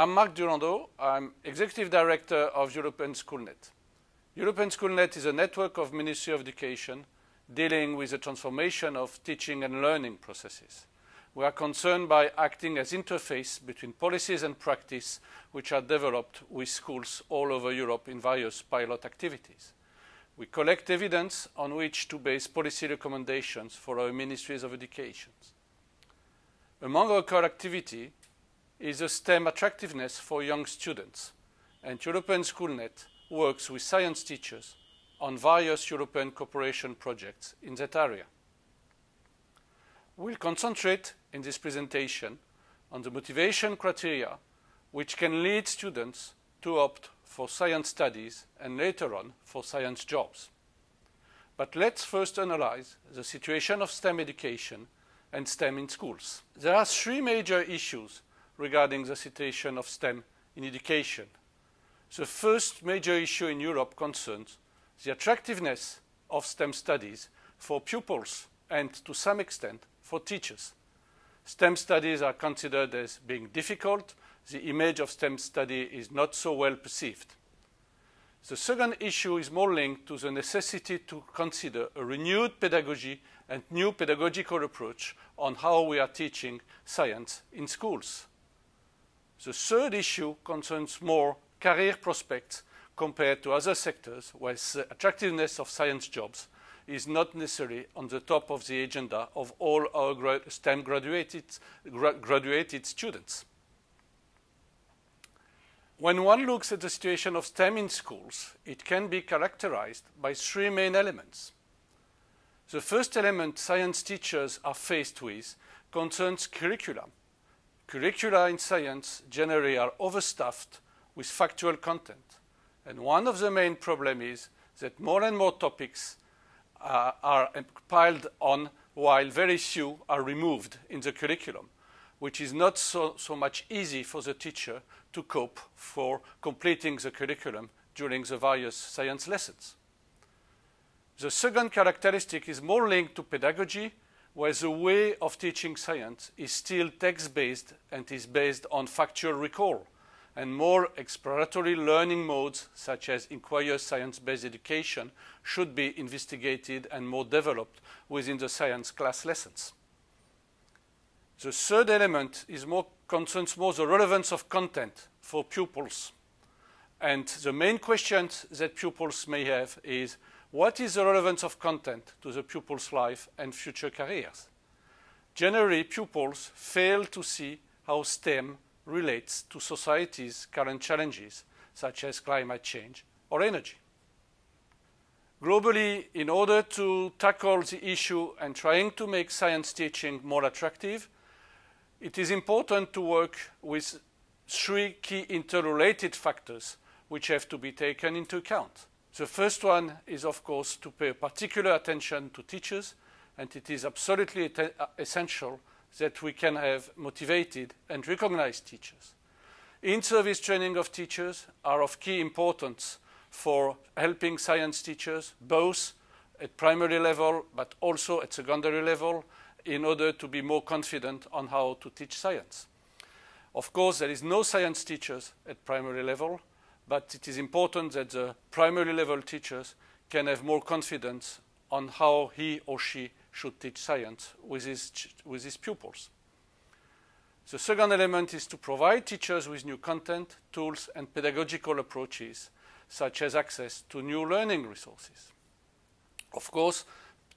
I'm Marc Durando. I'm Executive Director of European Schoolnet. European Schoolnet is a network of Ministry of Education dealing with the transformation of teaching and learning processes. We are concerned by acting as interface between policies and practice which are developed with schools all over Europe in various pilot activities. We collect evidence on which to base policy recommendations for our ministries of education. Among our core activity is the STEM attractiveness for young students, and European Schoolnet works with science teachers on various European cooperation projects in that area. We'll concentrate in this presentation on the motivation criteria which can lead students to opt for science studies and later on for science jobs. But let's first analyze the situation of STEM education and STEM in schools. There are three major issues regarding the situation of STEM in education. The first major issue in Europe concerns the attractiveness of STEM studies for pupils and, to some extent, for teachers. STEM studies are considered as being difficult. The image of STEM study is not so well perceived. The second issue is more linked to the necessity to consider a renewed pedagogy and new pedagogical approach on how we are teaching science in schools. The third issue concerns more career prospects compared to other sectors, where the attractiveness of science jobs is not necessarily on the top of the agenda of all our STEM graduated students. When one looks at the situation of STEM in schools, it can be characterized by three main elements. The first element science teachers are faced with concerns curricula. Curricula in science generally are overstuffed with factual content. And one of the main problems is that more and more topics are piled on while very few are removed in the curriculum, which is not so much easy for the teacher to cope for completing the curriculum during the various science lessons. The second characteristic is more linked to pedagogy, where the way of teaching science is still text-based and is based on factual recall, and more exploratory learning modes, such as inquiry science-based education, should be investigated and more developed within the science class lessons. The third element concerns more the relevance of content for pupils. And the main questions that pupils may have is, what is the relevance of content to the pupil's life and future careers? Generally, pupils fail to see how STEM relates to society's current challenges, such as climate change or energy. Globally, in order to tackle the issue and trying to make science teaching more attractive, it is important to work with three key interrelated factors which have to be taken into account. The first one is, of course, to pay particular attention to teachers, and it is absolutely essential that we can have motivated and recognized teachers. In-service training of teachers are of key importance for helping science teachers, both at primary level but also at secondary level, in order to be more confident on how to teach science. Of course, there is no science teachers at primary level, but it is important that the primary level teachers can have more confidence on how he or she should teach science with his pupils. The second element is to provide teachers with new content, tools, and pedagogical approaches, such as access to new learning resources. Of course,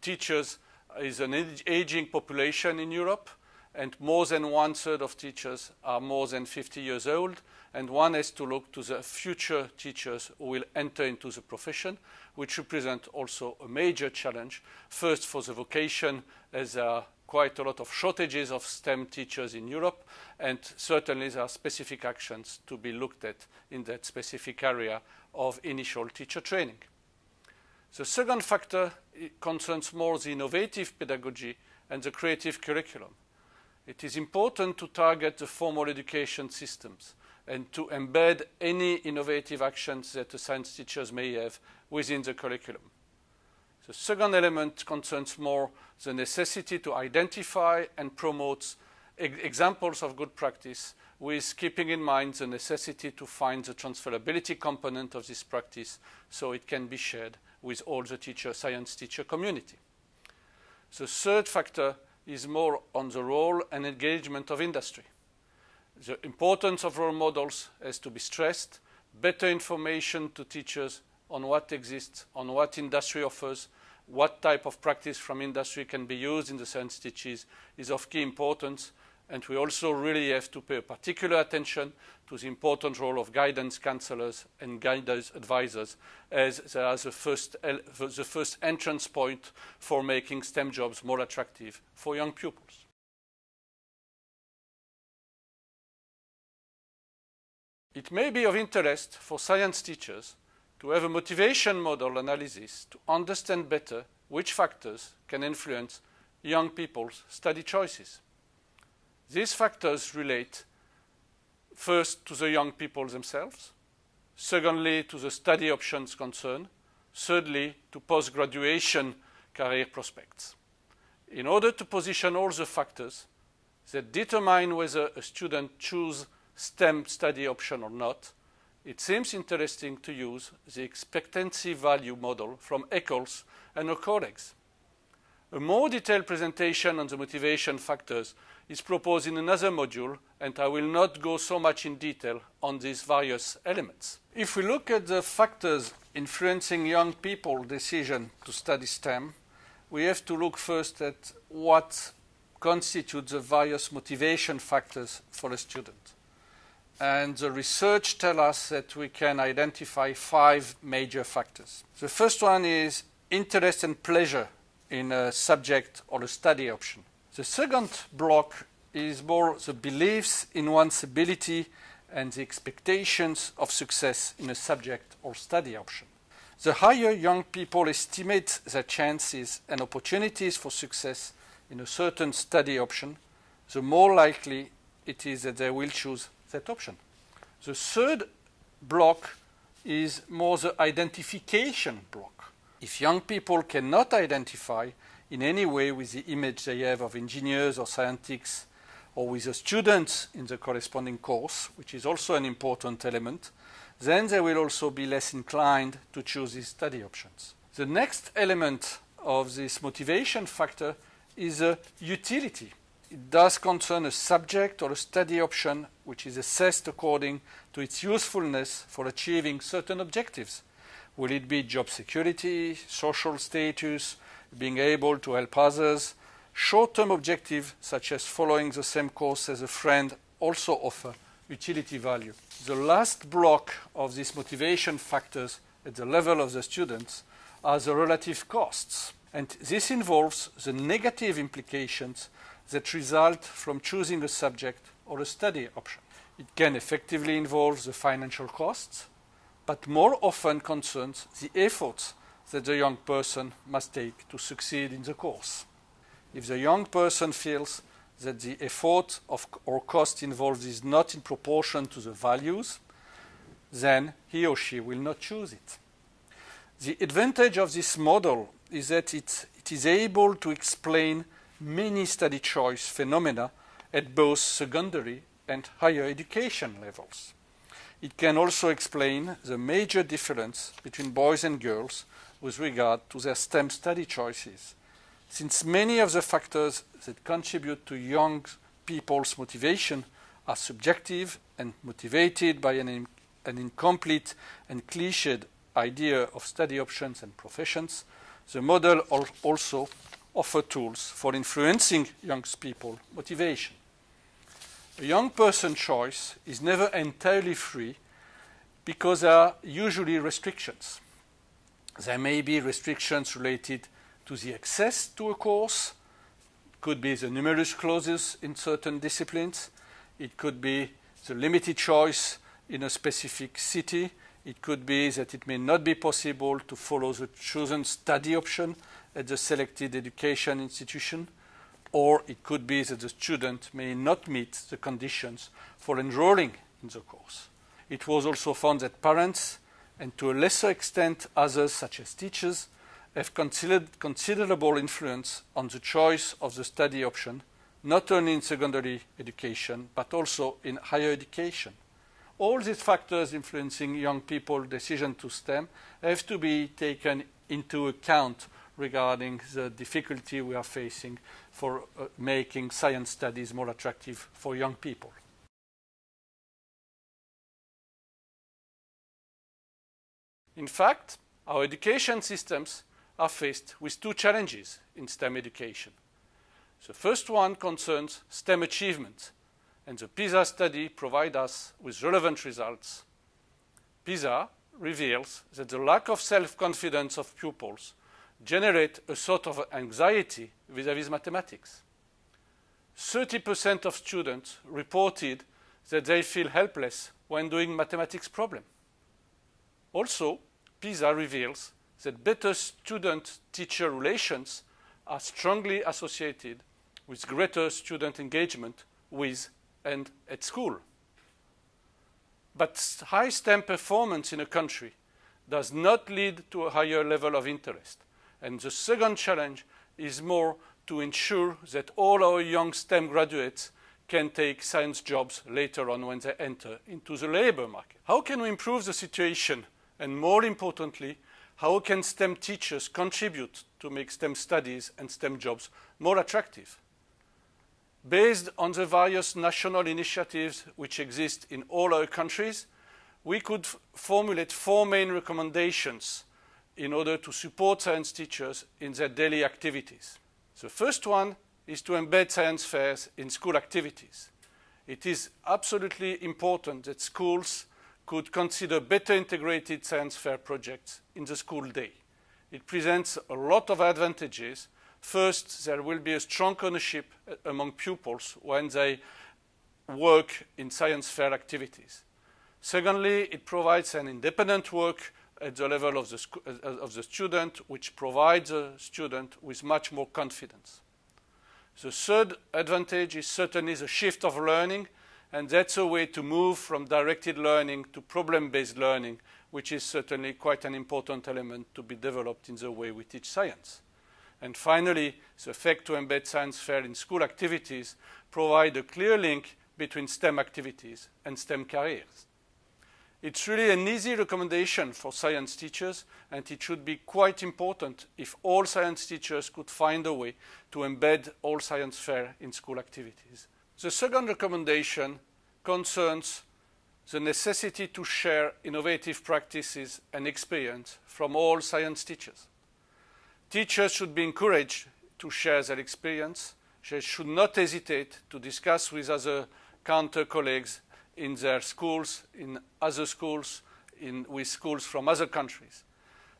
teachers is an aging population in Europe, and more than 1/3 of teachers are more than 50 years old, and one has to look to the future teachers who will enter into the profession, which represent also a major challenge, first for the vocation, as there are quite a lot of shortages of STEM teachers in Europe, and certainly there are specific actions to be looked at in that specific area of initial teacher training. The second factor concerns more the innovative pedagogy and the creative curriculum. It is important to target the formal education systems and to embed any innovative actions that the science teachers may have within the curriculum. The second element concerns more the necessity to identify and promote examples of good practice with keeping in mind the necessity to find the transferability component of this practice so it can be shared with all the science teacher community. The third factor is more on the role and engagement of industry. The importance of role models has to be stressed, better information to teachers on what exists, on what industry offers, what type of practice from industry can be used in the science teachings is of key importance, and we also really have to pay particular attention to the important role of guidance counselors and guidance advisors, as they are the first entrance point for making STEM jobs more attractive for young pupils. It may be of interest for science teachers to have a motivation model analysis to understand better which factors can influence young people's study choices. These factors relate first to the young people themselves, secondly to the study options concerned, thirdly to post-graduation career prospects. In order to position all the factors that determine whether a student chooses STEM study option or not, it seems interesting to use the expectancy value model from Eccles and her colleagues. A more detailed presentation on the motivation factors is proposed in another module, and I will not go so much in detail on these various elements. If we look at the factors influencing young people's decision to study STEM, we have to look first at what constitutes the various motivation factors for a student. And the research tells us that we can identify 5 major factors. The first one is interest and pleasure in a subject or a study option. The second block is more the beliefs in one's ability and the expectations of success in a subject or study option. The higher young people estimate their chances and opportunities for success in a certain study option, the more likely it is that they will choose that option. The third block is more the identification block. If young people cannot identify in any way with the image they have of engineers or scientists or with the students in the corresponding course, which is also an important element, then they will also be less inclined to choose these study options. The next element of this motivation factor is utility. It does concern a subject or a study option which is assessed according to its usefulness for achieving certain objectives. Will it be job security, social status, being able to help others? Short-term objectives such as following the same course as a friend also offer utility value. The last block of these motivation factors at the level of the students are the relative costs. And this involves the negative implications that result from choosing a subject or a study option. It can effectively involve the financial costs, but more often concerns the efforts that the young person must take to succeed in the course. If the young person feels that the effort or cost involved is not in proportion to the values, then he or she will not choose it. The advantage of this model is that it is able to explain many study choice phenomena at both secondary and higher education levels. It can also explain the major difference between boys and girls with regard to their STEM study choices, since many of the factors that contribute to young people's motivation are subjective and motivated by an incomplete and cliched idea of study options and professions. The model also offers tools for influencing young people's motivation. A young person's choice is never entirely free because there are usually restrictions. There may be restrictions related to the access to a course. It could be the numerous clauses in certain disciplines. It could be the limited choice in a specific city. It could be that it may not be possible to follow the chosen study option at the selected education institution, or it could be that the student may not meet the conditions for enrolling in the course. It was also found that parents, and to a lesser extent others such as teachers, have considerable influence on the choice of the study option, not only in secondary education, but also in higher education. All these factors influencing young people's decision to STEM have to be taken into account regarding the difficulty we are facing for making science studies more attractive for young people. In fact, our education systems are faced with two challenges in STEM education. The first one concerns STEM achievement, and the PISA study provides us with relevant results. PISA reveals that the lack of self-confidence of pupils generates a sort of anxiety vis-à-vis mathematics. 30% of students reported that they feel helpless when doing mathematics problems. Also, PISA reveals that better student-teacher relations are strongly associated with greater student engagement with and at school. But high STEM performance in a country does not lead to a higher level of interest. And the second challenge is more to ensure that all our young STEM graduates can take science jobs later on when they enter into the labor market. How can we improve the situation? And more importantly, how can STEM teachers contribute to make STEM studies and STEM jobs more attractive? Based on the various national initiatives which exist in all our countries, we could formulate 4 main recommendations in order to support science teachers in their daily activities. The first one is to embed science fairs in school activities. It is absolutely important that schools could consider better integrated science fair projects in the school day. It presents a lot of advantages. First, there will be a strong ownership among pupils when they work in science fair activities. Secondly, it provides an independent work at the level of the student, which provides the student with much more confidence. The third advantage is certainly the shift of learning, and that's a way to move from directed learning to problem-based learning, which is certainly quite an important element to be developed in the way we teach science. And finally, the effect to embed science fair in school activities provide a clear link between STEM activities and STEM careers. It's really an easy recommendation for science teachers, and it should be quite important if all science teachers could find a way to embed all science fair in school activities. The second recommendation concerns the necessity to share innovative practices and experience from all science teachers. Teachers should be encouraged to share their experience. They should not hesitate to discuss with other counter colleagues in their schools, in other schools, with schools from other countries.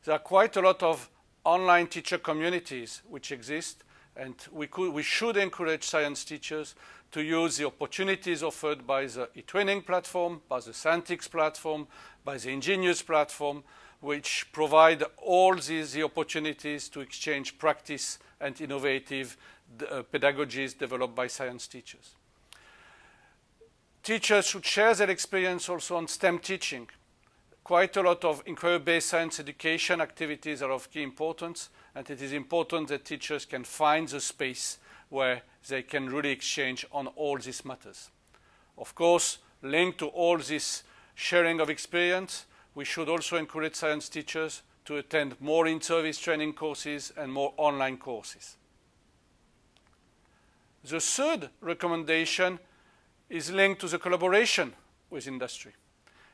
There are quite a lot of online teacher communities which exist, and we should encourage science teachers to use the opportunities offered by the e-training platform, by the Scientix platform, by the Ingenious platform, which provide all the opportunities to exchange practice and innovative pedagogies developed by science teachers. Teachers should share their experience also on STEM teaching. Quite a lot of inquiry-based science education activities are of key importance, and it is important that teachers can find the space where they can really exchange on all these matters. Of course, linked to all this sharing of experience, we should also encourage science teachers to attend more in-service training courses and more online courses. The third recommendation is linked to the collaboration with industry.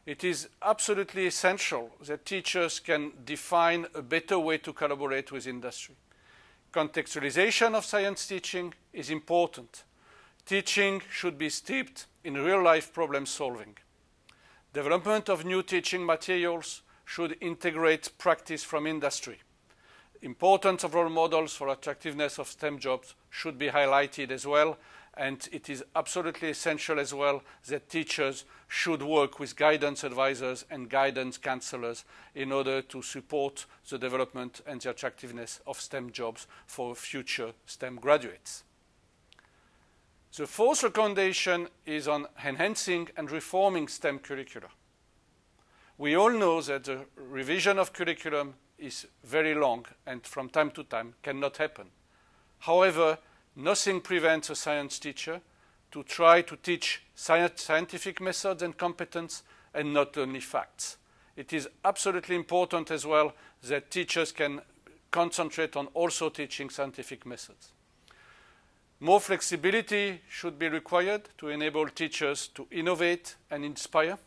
It is absolutely essential that teachers can define a better way to collaborate with industry. Contextualization of science teaching is important. Teaching should be steeped in real-life problem solving. Development of new teaching materials should integrate practice from industry. Importance of role models for attractiveness of STEM jobs should be highlighted as well, and it is absolutely essential as well that teachers should work with guidance advisors and guidance counselors in order to support the development and the attractiveness of STEM jobs for future STEM graduates. The fourth recommendation is on enhancing and reforming STEM curricula. We all know that the revision of curriculum is very long and from time to time cannot happen. However, Nothing prevents a science teacher to try to teach scientific methods and competence and not only facts. It is absolutely important as well that teachers can concentrate on also teaching scientific methods. More flexibility should be required to enable teachers to innovate and inspire,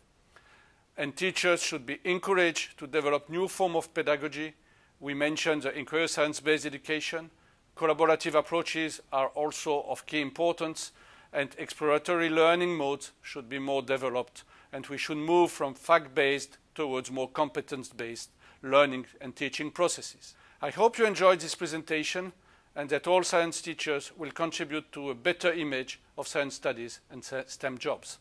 and teachers should be encouraged to develop new forms of pedagogy. We mentioned the inquiry science-based education. Collaborative approaches are also of key importance, and exploratory learning modes should be more developed, and we should move from fact-based towards more competence-based learning and teaching processes. I hope you enjoyed this presentation and that all science teachers will contribute to a better image of science studies and STEM jobs.